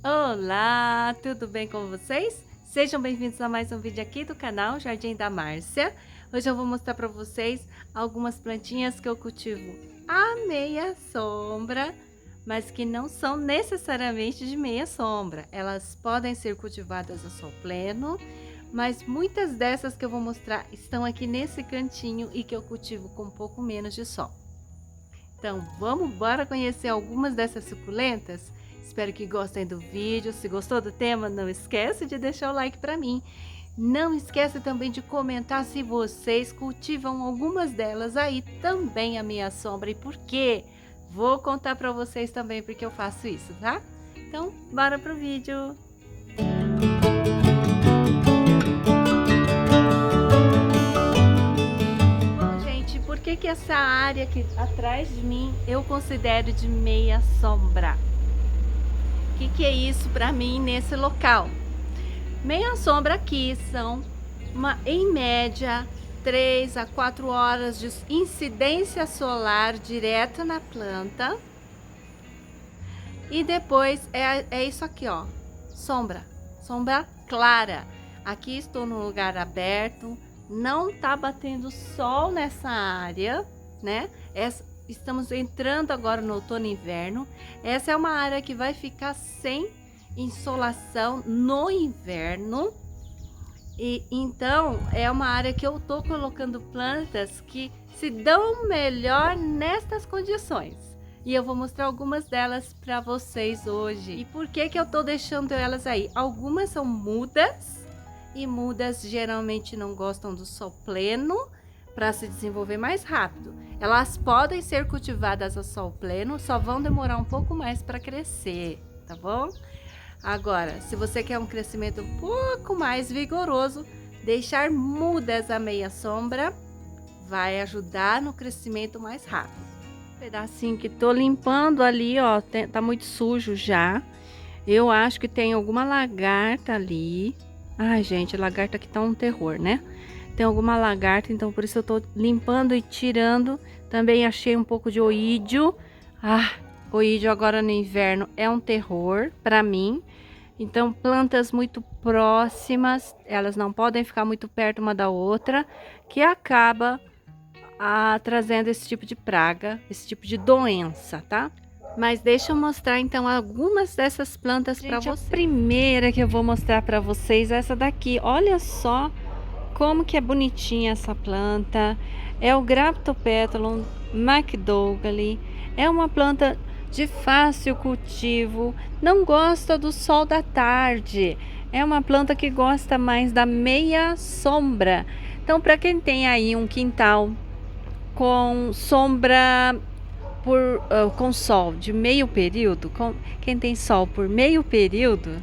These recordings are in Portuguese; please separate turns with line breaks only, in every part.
Olá, tudo bem com vocês? Sejam bem-vindos a mais um vídeo aqui do canal Jardim da Márcia. Hoje eu vou mostrar para vocês algumas plantinhas que eu cultivo à meia sombra, mas que não são necessariamente de meia sombra. Elas podem ser cultivadas a sol pleno, mas muitas dessas que eu vou mostrar estão aqui nesse cantinho e que eu cultivo com um pouco menos de sol. Então, bora conhecer algumas dessas suculentas? Espero que gostem do vídeo. Se gostou do tema, não esquece de deixar o like para mim. Não esquece também de comentar se vocês cultivam algumas delas aí também à minha sombra e por quê. Vou contar para vocês também porque eu faço isso, tá? Então, bora pro vídeo. Bom, gente, por que essa área aqui atrás de mim eu considero de meia sombra? O que é isso para mim nesse local? Meia sombra aqui são, em média, 3 a 4 horas de incidência solar direta na planta. E depois é isso aqui, ó, sombra clara. Aqui estou num lugar aberto, não tá batendo sol nessa área, né? Estamos entrando agora no outono e inverno. Essa é uma área que vai ficar sem insolação no inverno. E então é uma área que eu tô colocando plantas que se dão melhor nestas condições. E eu vou mostrar algumas delas para vocês hoje. E por que eu tô deixando elas aí? Algumas são mudas e mudas geralmente não gostam do sol pleno para se desenvolver mais rápido. Elas podem ser cultivadas a sol pleno, só vão demorar um pouco mais para crescer, tá bom? Agora, se você quer um crescimento um pouco mais vigoroso, deixar mudas à meia sombra vai ajudar no crescimento mais rápido. Pedacinho que tô limpando ali, ó, tá muito sujo já. Eu acho que tem alguma lagarta ali. Ai, gente, a lagarta aqui tá um terror, né? Tem alguma lagarta, então por isso eu tô limpando e tirando. Também achei um pouco de oídio. Oídio agora no inverno é um terror para mim. Então plantas muito próximas, elas não podem ficar muito perto uma da outra, que acaba trazendo esse tipo de praga, esse tipo de doença, tá? Mas deixa eu mostrar então algumas dessas plantas para vocês. A primeira que eu vou mostrar para vocês é essa daqui. Olha só como que é bonitinha essa planta. É o Graptopetulum McDougall. É uma planta de fácil cultivo, não gosta do sol da tarde. É uma planta que gosta mais da meia sombra. Então, para quem tem aí um quintal com sombra com sol de meio período, quem tem sol por meio período,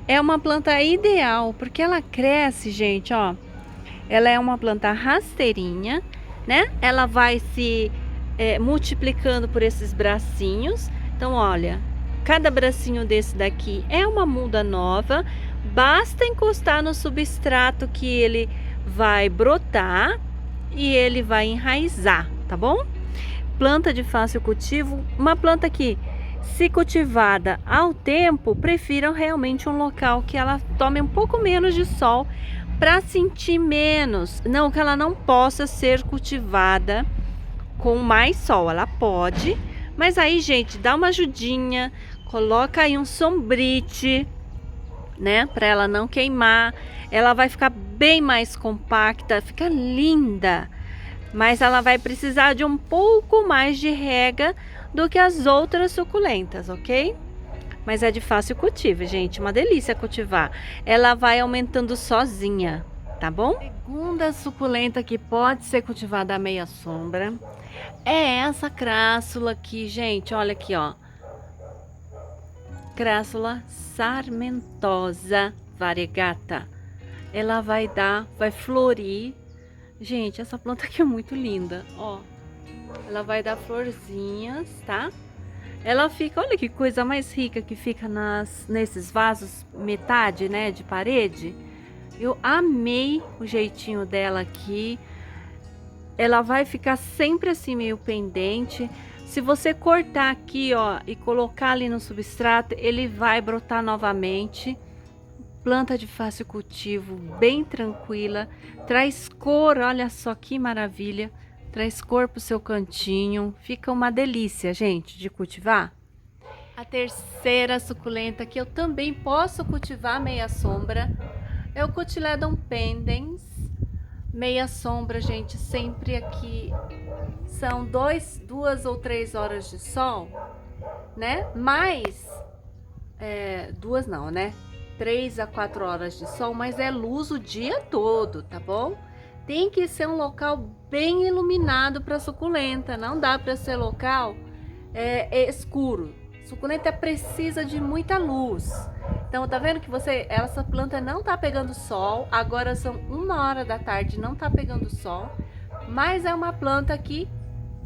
é uma planta ideal, porque ela cresce, gente, ó. Ela é uma planta rasteirinha, né? Ela vai se multiplicando por esses bracinhos. Então, olha, cada bracinho desse daqui é uma muda nova. Basta encostar no substrato que ele vai brotar e ele vai enraizar, tá bom? Planta de fácil cultivo, uma planta que, se cultivada ao tempo, prefiram realmente um local que ela tome um pouco menos de sol para sentir menos. Não que ela não possa ser cultivada com mais sol, ela pode, mas aí, gente, dá uma ajudinha, coloca aí um sombrite, né, para ela não queimar. Ela vai ficar bem mais compacta, fica linda, mas ela vai precisar de um pouco mais de rega do que as outras suculentas, ok? Mas é de fácil cultivo, gente, uma delícia cultivar. Ela vai aumentando sozinha, tá bom? Segunda suculenta que pode ser cultivada à meia sombra é essa crassula aqui, gente, olha aqui, ó. Crassula sarmentosa variegata. Ela vai florir. Gente, essa planta aqui é muito linda, ó. Ela vai dar florzinhas, tá? Ela fica, olha que coisa mais rica que fica nesses vasos metade, né, de parede. Eu amei o jeitinho dela aqui. Ela vai ficar sempre assim meio pendente, Se você cortar aqui, ó, e colocar ali no substrato, ele vai brotar novamente. Planta de fácil cultivo, bem tranquila, traz cor, olha só que maravilha, traz cor pro seu cantinho, fica uma delícia, gente, de cultivar. A terceira suculenta que eu também posso cultivar meia sombra é o Cotyledon pendens, meia sombra, gente, sempre aqui são 2 ou 3 horas de sol, né? Mas, 2 não, né? 3 a 4 horas de sol, mas é luz o dia todo, tá bom? Tem que ser um local bem iluminado para suculenta, não dá para ser local escuro. Suculenta precisa de muita luz. Então, tá vendo que essa planta não tá pegando sol, agora são 1 hora da tarde, não tá pegando sol, mas é uma planta que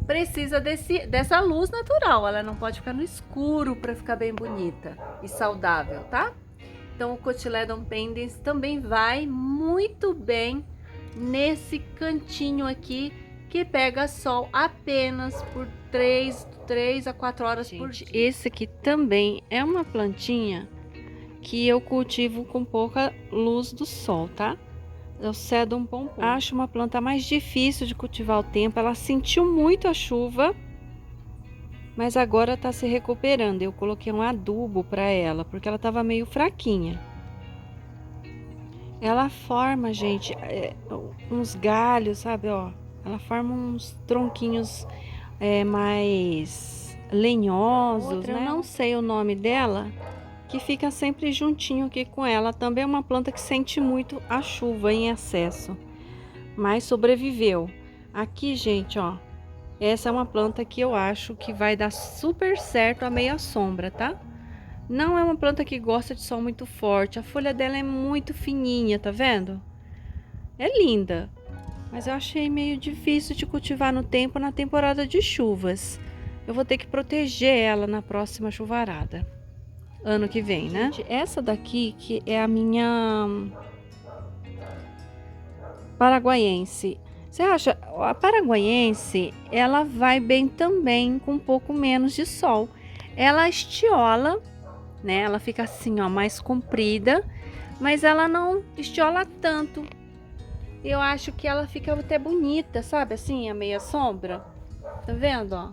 precisa dessa luz natural, ela não pode ficar no escuro para ficar bem bonita e saudável, tá? Então, o Cotyledon pendens também vai muito bem nesse cantinho aqui que pega sol apenas por 3 a 4 horas por dia. Esse aqui também é uma plantinha que eu cultivo com pouca luz do sol, tá? Eu cedo um pompom. Acho uma planta mais difícil de cultivar ao tempo. Ela sentiu muito a chuva, mas agora tá se recuperando. Eu coloquei um adubo para ela, porque ela tava meio fraquinha. Ela forma, gente, uns galhos, sabe, ó. Ela forma uns tronquinhos mais lenhosos, né? Eu não sei o nome dela, que fica sempre juntinho aqui com ela. Também é uma planta que sente muito a chuva em excesso, mas sobreviveu. Aqui, gente, ó. Essa é uma planta que eu acho que vai dar super certo a meia sombra, tá? Não é uma planta que gosta de sol muito forte. A folha dela é muito fininha, tá vendo? É linda, mas eu achei meio difícil de cultivar no na temporada de chuvas. Eu vou ter que proteger ela na próxima chuvarada. Ano que vem, né? Gente, essa daqui que é a minha paraguaiense. Você acha? A paraguaiense, ela vai bem também com um pouco menos de sol. Ela estiola, né? Ela fica assim, ó, mais comprida, mas ela não estiola tanto. Eu acho que ela fica até bonita, sabe? Assim, a meia sombra. Tá vendo, ó?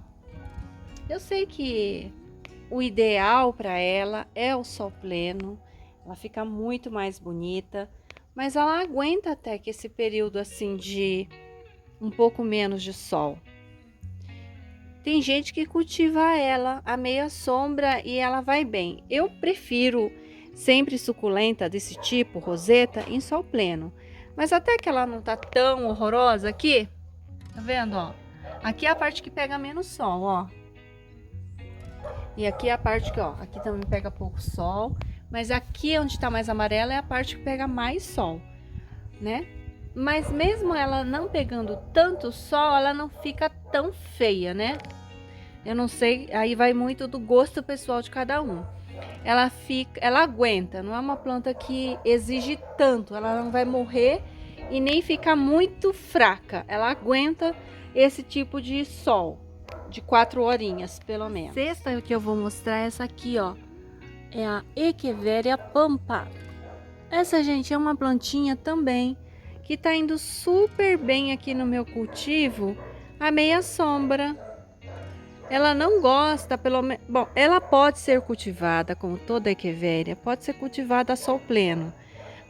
Eu sei que o ideal para ela é o sol pleno. Ela fica muito mais bonita, mas ela aguenta até que esse período assim de um pouco menos de sol. Tem gente que cultiva ela a meia sombra e ela vai bem. Eu prefiro sempre suculenta desse tipo, roseta, em sol pleno. Mas até que ela não tá tão horrorosa aqui, tá vendo, ó? Aqui é a parte que pega menos sol, ó. E aqui é a parte que, ó, aqui também pega pouco sol, mas aqui onde tá mais amarela é a parte que pega mais sol, né? Mas mesmo ela não pegando tanto sol, ela não fica tão feia, né? Eu não sei, aí vai muito do gosto pessoal de cada um. Ela aguenta, não é uma planta que exige tanto, ela não vai morrer e nem ficar muito fraca. Ela aguenta esse tipo de sol, de 4 horinhas, pelo menos. Sexta que eu vou mostrar é essa aqui, ó. É a Echeveria pampa. Essa, gente, é uma plantinha também que tá indo super bem aqui no meu cultivo, a meia sombra. Ela não gosta, pelo menos... Bom, ela pode ser cultivada, como toda Echeveria, pode ser cultivada a sol pleno.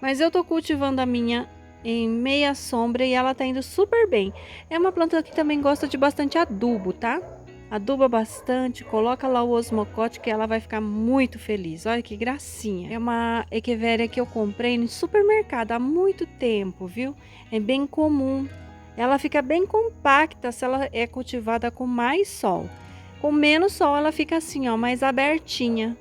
Mas eu tô cultivando a minha em meia sombra e ela tá indo super bem. É uma planta que também gosta de bastante adubo, tá? Aduba bastante, coloca lá o osmocote que ela vai ficar muito feliz. Olha que gracinha. É uma Echeveria que eu comprei no supermercado há muito tempo, viu? É bem comum. Ela fica bem compacta se ela é cultivada com mais sol. Com menos sol ela fica assim, ó, mais abertinha.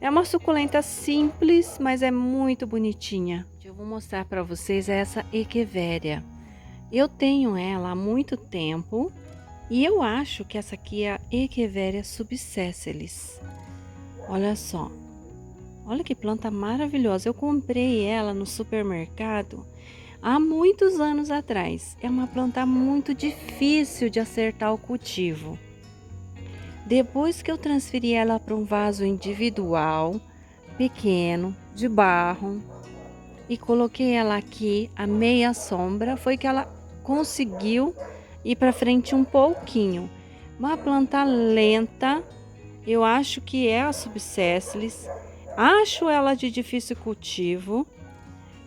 É uma suculenta simples, mas é muito bonitinha. Eu vou mostrar para vocês essa Echeveria. Eu tenho ela há muito tempo e eu acho que essa aqui é a Echeveria subsessilis. Olha só. Olha que planta maravilhosa. Eu comprei ela no supermercado há muitos anos atrás. É uma planta muito difícil de acertar o cultivo. Depois que eu transferi ela para um vaso individual, pequeno, de barro, e coloquei ela aqui, a meia sombra, foi que ela conseguiu ir para frente um pouquinho. Uma planta lenta, eu acho que é a Subsessilis, acho ela de difícil cultivo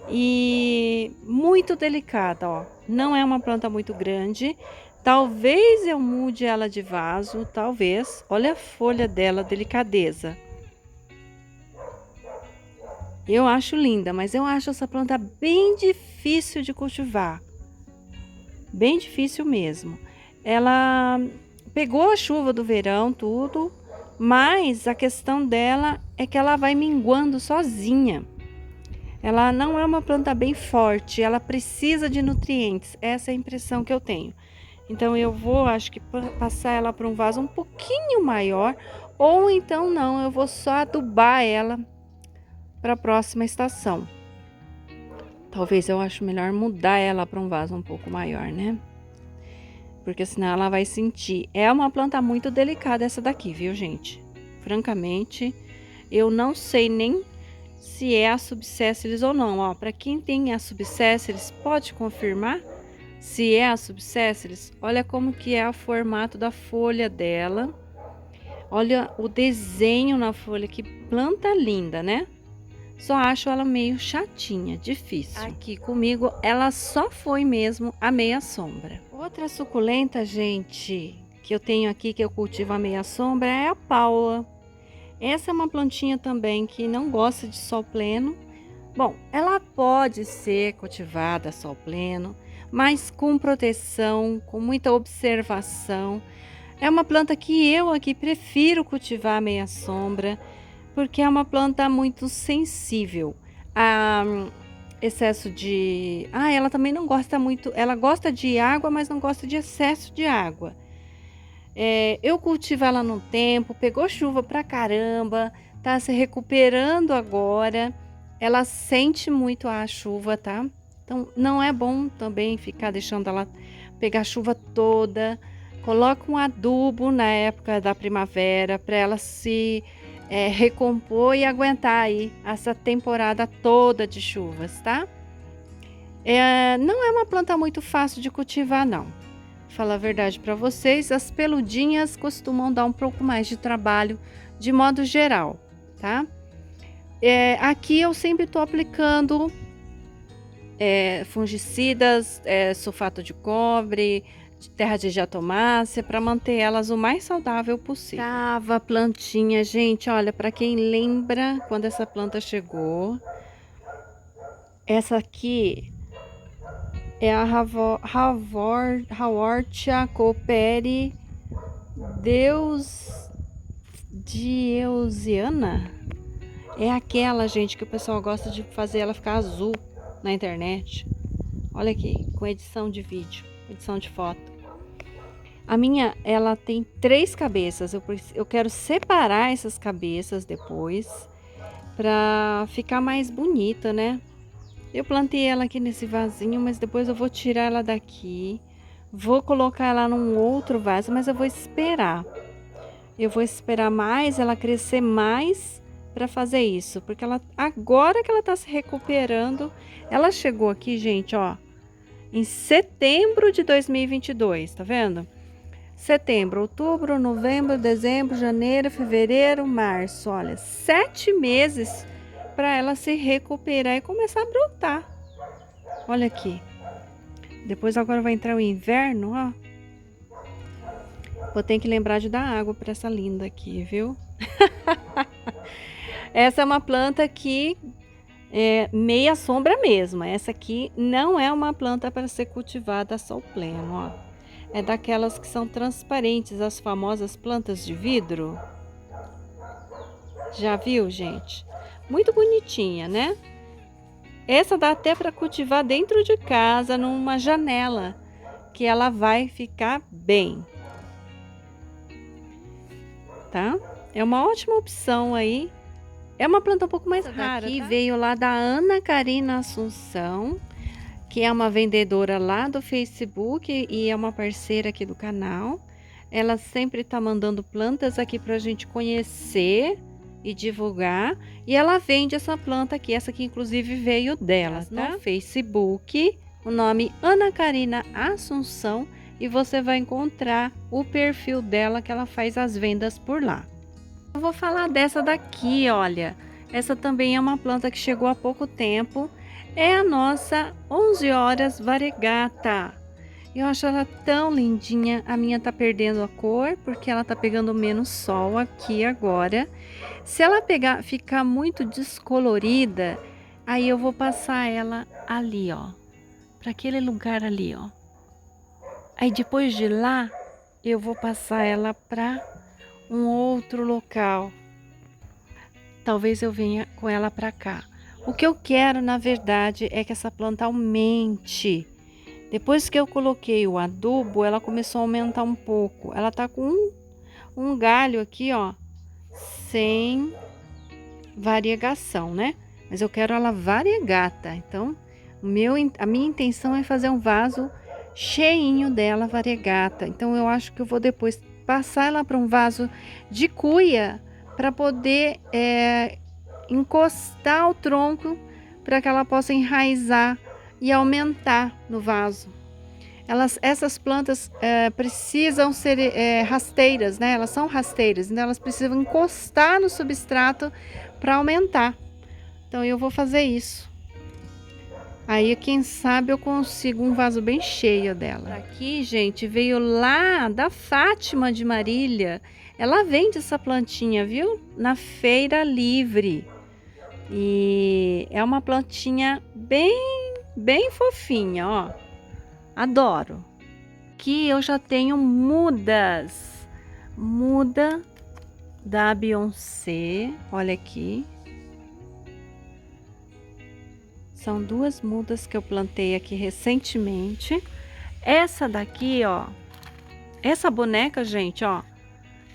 e muito delicada, ó. Não é uma planta muito grande. Talvez eu mude ela de vaso, talvez. Olha a folha dela, delicadeza. Eu acho linda, mas eu acho essa planta bem difícil de cultivar. Bem difícil mesmo. Ela pegou a chuva do verão, tudo, mas a questão dela é que ela vai minguando sozinha. Ela não é uma planta bem forte, ela precisa de nutrientes. Essa é a impressão que eu tenho. Então eu vou, acho que passar ela para um vaso um pouquinho maior, ou então não, eu vou só adubar ela para a próxima estação. Talvez eu acho melhor mudar ela para um vaso um pouco maior, né? Porque senão ela vai sentir. É uma planta muito delicada essa daqui, viu, gente? Francamente, eu não sei nem se é a Subsessilis ou não. Ó, para quem tem a Subsessilis, pode confirmar se é a Subsessilis? Olha como que é o formato da folha dela. Olha o desenho na folha, que planta linda, né? Só acho ela meio chatinha, difícil. Aqui comigo, ela só foi mesmo a meia sombra. Outra suculenta, gente, que eu tenho aqui, que eu cultivo a meia sombra, é a Paula. Essa é uma plantinha também que não gosta de sol pleno. Bom, ela pode ser cultivada a sol pleno, mas com proteção, com muita observação. É uma planta que eu aqui prefiro cultivar a meia sombra, porque é uma planta muito sensível a excesso de... ela também não gosta muito, ela gosta de água, mas não gosta de excesso de água. Eu cultivo ela no tempo, pegou chuva pra caramba, tá se recuperando agora. Ela sente muito a chuva, tá? Então não é bom também ficar deixando ela pegar a chuva toda. Coloca um adubo na época da primavera para ela se recompor e aguentar aí essa temporada toda de chuvas, tá? Não é uma planta muito fácil de cultivar, não. Falar a verdade para vocês, as peludinhas costumam dar um pouco mais de trabalho de modo geral, tá? Aqui eu sempre estou aplicando fungicidas, sulfato de cobre, terra de diatomácea, para manter elas o mais saudável possível. Tava a plantinha, gente, olha, para quem lembra quando essa planta chegou, essa aqui é a Haworthia cooperi deusiana. É aquela, gente, que o pessoal gosta de fazer ela ficar azul na internet. Olha aqui, com edição de vídeo, edição de foto. A minha, ela tem 3 cabeças. Eu quero separar essas cabeças depois para ficar mais bonita, né? Eu plantei ela aqui nesse vasinho, mas depois eu vou tirar ela daqui. Vou colocar ela num outro vaso, mas eu vou esperar. Eu vou esperar mais ela crescer mais para fazer isso, porque ela agora que ela tá se recuperando, ela chegou aqui, gente, ó, em setembro de 2022, tá vendo? Setembro, outubro, novembro, dezembro, janeiro, fevereiro, março, olha, 7 meses para ela se recuperar e começar a brotar. Olha aqui. Depois agora vai entrar o inverno, ó. Vou ter que lembrar de dar água para essa linda aqui, viu? Essa é uma planta que é meia sombra mesmo. Essa aqui não é uma planta para ser cultivada a sol pleno, ó. É daquelas que são transparentes, as famosas plantas de vidro. Já viu, gente? Muito bonitinha, né? Essa dá até para cultivar dentro de casa, numa janela, que ela vai ficar bem. Tá? É uma ótima opção aí. É uma planta um pouco mais rara, tá? Veio lá da Ana Karina Assunção, que é uma vendedora lá do Facebook e é uma parceira aqui do canal. Ela sempre tá mandando plantas aqui pra gente conhecer e divulgar. E ela vende essa planta aqui, essa aqui inclusive veio dela, tá? No Facebook, o nome Ana Karina Assunção, e você vai encontrar o perfil dela que ela faz as vendas por lá. Eu vou falar dessa daqui, olha. Essa também é uma planta que chegou há pouco tempo. É a nossa 11 horas variegata. Eu acho ela tão lindinha. A minha tá perdendo a cor porque ela tá pegando menos sol aqui agora. Se ela ficar muito descolorida, aí eu vou passar ela ali, ó, para aquele lugar ali, ó. Aí depois de lá, eu vou passar ela para um outro local. Talvez eu venha com ela para cá. O que eu quero, na verdade, é que essa planta aumente. Depois que eu coloquei o adubo, ela começou a aumentar um pouco. Ela tá com um galho aqui, ó, sem variegação, né? Mas eu quero ela variegata. Então, a minha intenção é fazer um vaso cheinho dela variegata. Então, eu acho que eu vou depois passar ela para um vaso de cuia para poder encostar o tronco para que ela possa enraizar e aumentar no vaso. Essas plantas precisam ser rasteiras, né? Elas são rasteiras, então elas precisam encostar no substrato para aumentar. Então eu vou fazer isso. Aí quem sabe eu consigo um vaso bem cheio dela. Aqui, gente, veio lá da Fátima de Marília. Ela vende essa plantinha, viu? Na Feira Livre. E é uma plantinha bem fofinha, ó. Adoro. Aqui eu já tenho mudas. Muda da Beyoncé. Olha aqui. São duas mudas que eu plantei aqui recentemente. Essa daqui, ó. Essa boneca, gente, ó.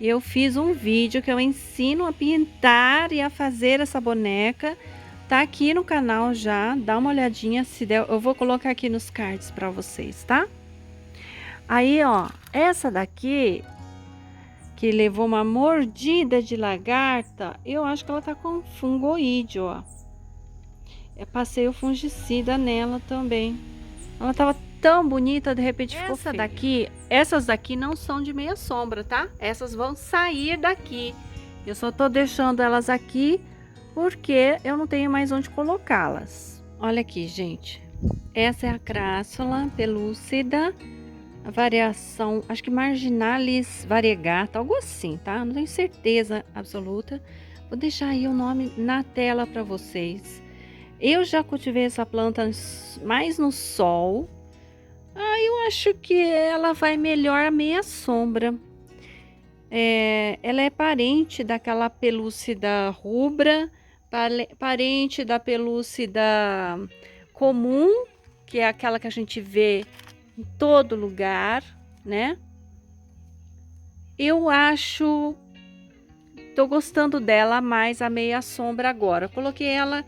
Eu fiz um vídeo que eu ensino a pintar e a fazer essa boneca. Tá aqui no canal já, dá uma olhadinha, se der, eu vou colocar aqui nos cards para vocês, tá? Aí, ó, essa daqui, que levou uma mordida de lagarta, eu acho que ela tá com fungoide, ó. Eu passei o fungicida nela também. Ela tava tão bonita, de repente ficou feia. Essas daqui não são de meia sombra, tá? Essas vão sair daqui. Eu só tô deixando elas aqui porque eu não tenho mais onde colocá-las. Olha aqui, gente. Essa é a crassula pelúcida, a variação, acho que marginalis variegata, algo assim, tá? Não tenho certeza absoluta. Vou deixar aí o nome na tela para vocês. Eu já cultivei essa planta mais no sol. Eu acho que ela vai melhor a meia sombra. Ela é parente daquela pelúcida rubra, parente da pelúcida comum, que é aquela que a gente vê em todo lugar, né? Eu acho, tô gostando dela mais a meia sombra agora. Eu coloquei ela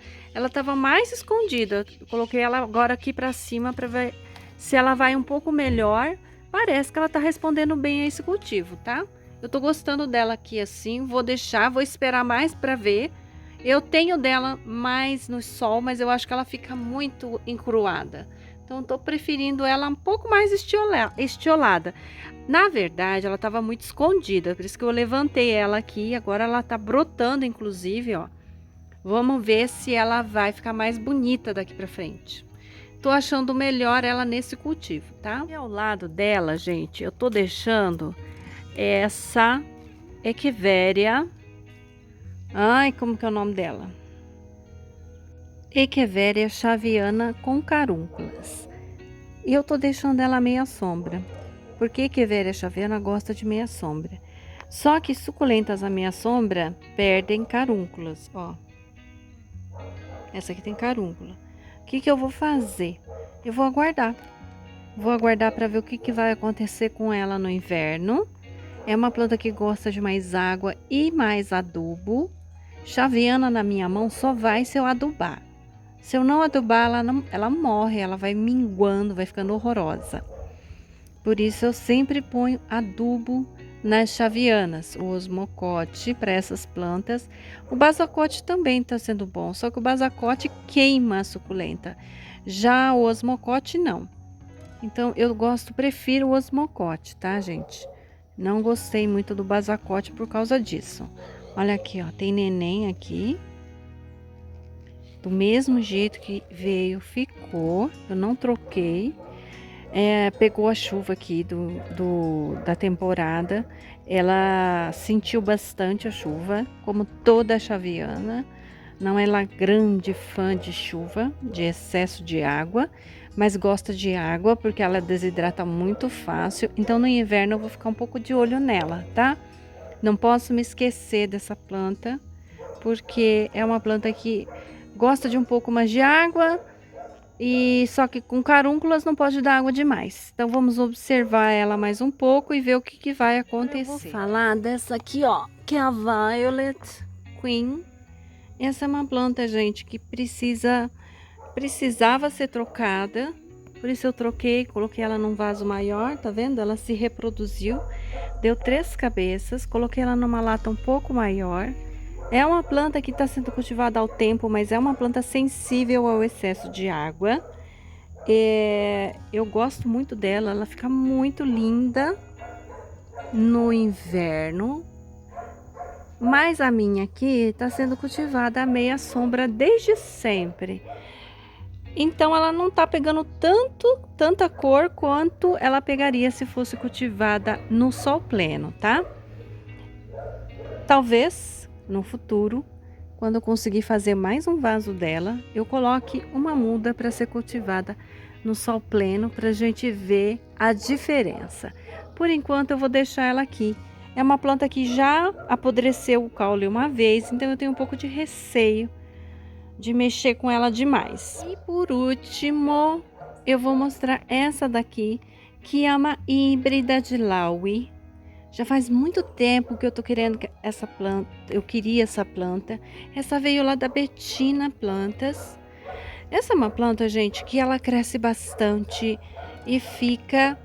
tava mais escondida. Eu coloquei ela agora aqui para cima para ver se ela vai um pouco melhor. Parece que ela tá respondendo bem a esse cultivo, tá? Eu tô gostando dela aqui assim, vou esperar mais para ver. Eu tenho dela mais no sol, mas eu acho que ela fica muito encruada. Então, tô preferindo ela um pouco mais estiolada. Na verdade, ela estava muito escondida, por isso que eu levantei ela aqui. Agora ela tá brotando, inclusive, ó. Vamos ver se ela vai ficar mais bonita daqui para frente. Tô achando melhor ela nesse cultivo, tá? E ao lado dela, gente, eu tô deixando essa Echeveria. Ai, como que é o nome dela? Echeveria chaviana com carúnculas. E eu tô deixando ela meia sombra, porque Echeveria chaviana gosta de meia sombra. Só que suculentas a meia sombra perdem carúnculas, ó. Essa aqui tem carúncula. O que que eu vou fazer? Eu vou aguardar. Vou aguardar para ver o que que vai acontecer com ela no inverno. É uma planta que gosta de mais água e mais adubo. Chaviana na minha mão só vai se eu adubar. Se eu não adubar, ela morre, ela vai minguando, vai ficando horrorosa. Por isso eu sempre ponho adubo nas chavianas, o osmocote para essas plantas. O basacote também está sendo bom, só que o basacote queima a suculenta. Já o osmocote não. Então eu prefiro o osmocote, tá, gente? Não gostei muito do basacote por causa disso. Olha aqui, ó, tem neném aqui. Do mesmo jeito que veio, ficou. Eu não troquei. Pegou a chuva aqui da temporada. Ela sentiu bastante a chuva, como toda a chaviana. Não é lá grande fã de chuva, de excesso de água, mas gosta de água porque ela desidrata muito fácil. Então no inverno eu vou ficar um pouco de olho nela, tá? Não posso me esquecer dessa planta, porque é uma planta que gosta de um pouco mais de água, e só que com carúnculas não pode dar água demais. Então vamos observar ela mais um pouco e ver o que vai acontecer. Eu vou falar dessa aqui, ó, que é a Violet Queen. Essa é uma planta, gente, que precisava ser trocada. Por isso eu troquei, coloquei ela num vaso maior, tá vendo? Ela se reproduziu, deu 3 cabeças, coloquei ela numa lata um pouco maior. É uma planta que está sendo cultivada ao tempo, mas é uma planta sensível ao excesso de água. Eu gosto muito dela, ela fica muito linda no inverno. Mas a minha aqui está sendo cultivada à meia sombra desde sempre. Então ela não está pegando tanta cor quanto ela pegaria se fosse cultivada no sol pleno, tá? Talvez no futuro, quando eu conseguir fazer mais um vaso dela, eu coloque uma muda para ser cultivada no sol pleno, para a gente ver a diferença. Por enquanto eu vou deixar ela aqui. É uma planta que já apodreceu o caule uma vez, então eu tenho um pouco de receio de mexer com ela demais. E por último, eu vou mostrar essa daqui, que é uma híbrida de Laui. Já faz muito tempo que eu tô querendo essa planta, eu queria essa planta. Essa veio lá da Betina Plantas. Essa é uma planta, gente, que ela cresce bastante e fica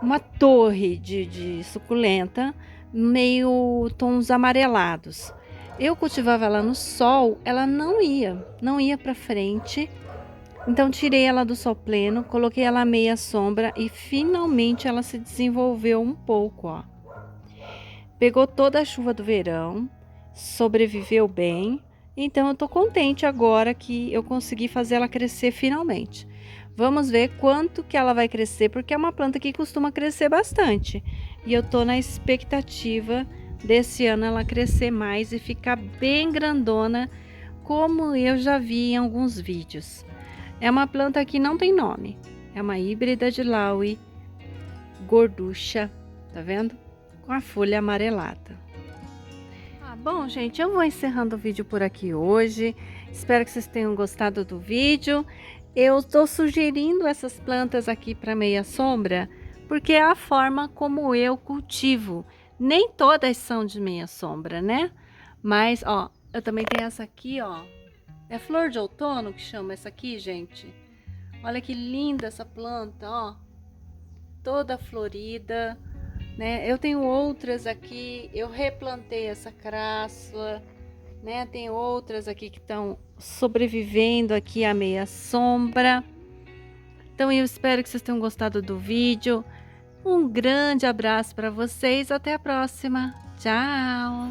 uma torre de suculenta, meio tons amarelados. Eu cultivava ela no sol, ela não ia para frente. Então tirei ela do sol pleno, coloquei ela à meia sombra e finalmente ela se desenvolveu um pouco, ó. Pegou toda a chuva do verão, sobreviveu bem. Então eu tô contente agora que eu consegui fazer ela crescer finalmente. Vamos ver quanto que ela vai crescer, porque é uma planta que costuma crescer bastante. E eu tô na expectativa desse ano ela crescer mais e ficar bem grandona, como eu já vi em alguns vídeos. É uma planta que não tem nome. É uma híbrida de Laui gorducha, tá vendo? Com a folha amarelada. Bom, gente, eu vou encerrando o vídeo por aqui hoje. Espero que vocês tenham gostado do vídeo. Eu estou sugerindo essas plantas aqui para meia sombra, porque é a forma como eu cultivo. Nem todas são de meia sombra, né? Mas, ó, eu também tenho essa aqui, ó. É flor de outono que chama essa aqui, gente. Olha que linda essa planta, ó. Toda florida, né? Eu tenho outras aqui. Eu replantei essa crassula, né? Tem outras aqui que estão sobrevivendo aqui à meia sombra. Então eu espero que vocês tenham gostado do vídeo. Um grande abraço para vocês. Até a próxima. Tchau!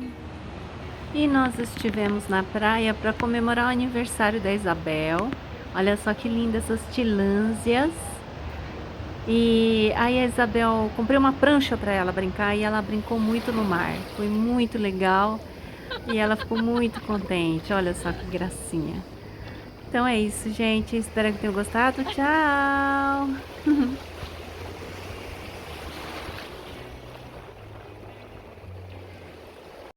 E nós estivemos na praia para comemorar o aniversário da Isabel. Olha só que lindas essas tilânsias. E aí a Isabel, comprei uma prancha para ela brincar e ela brincou muito no mar. Foi muito legal e ela ficou muito contente. Olha só que gracinha. Então é isso, gente. Espero que tenham gostado. Tchau!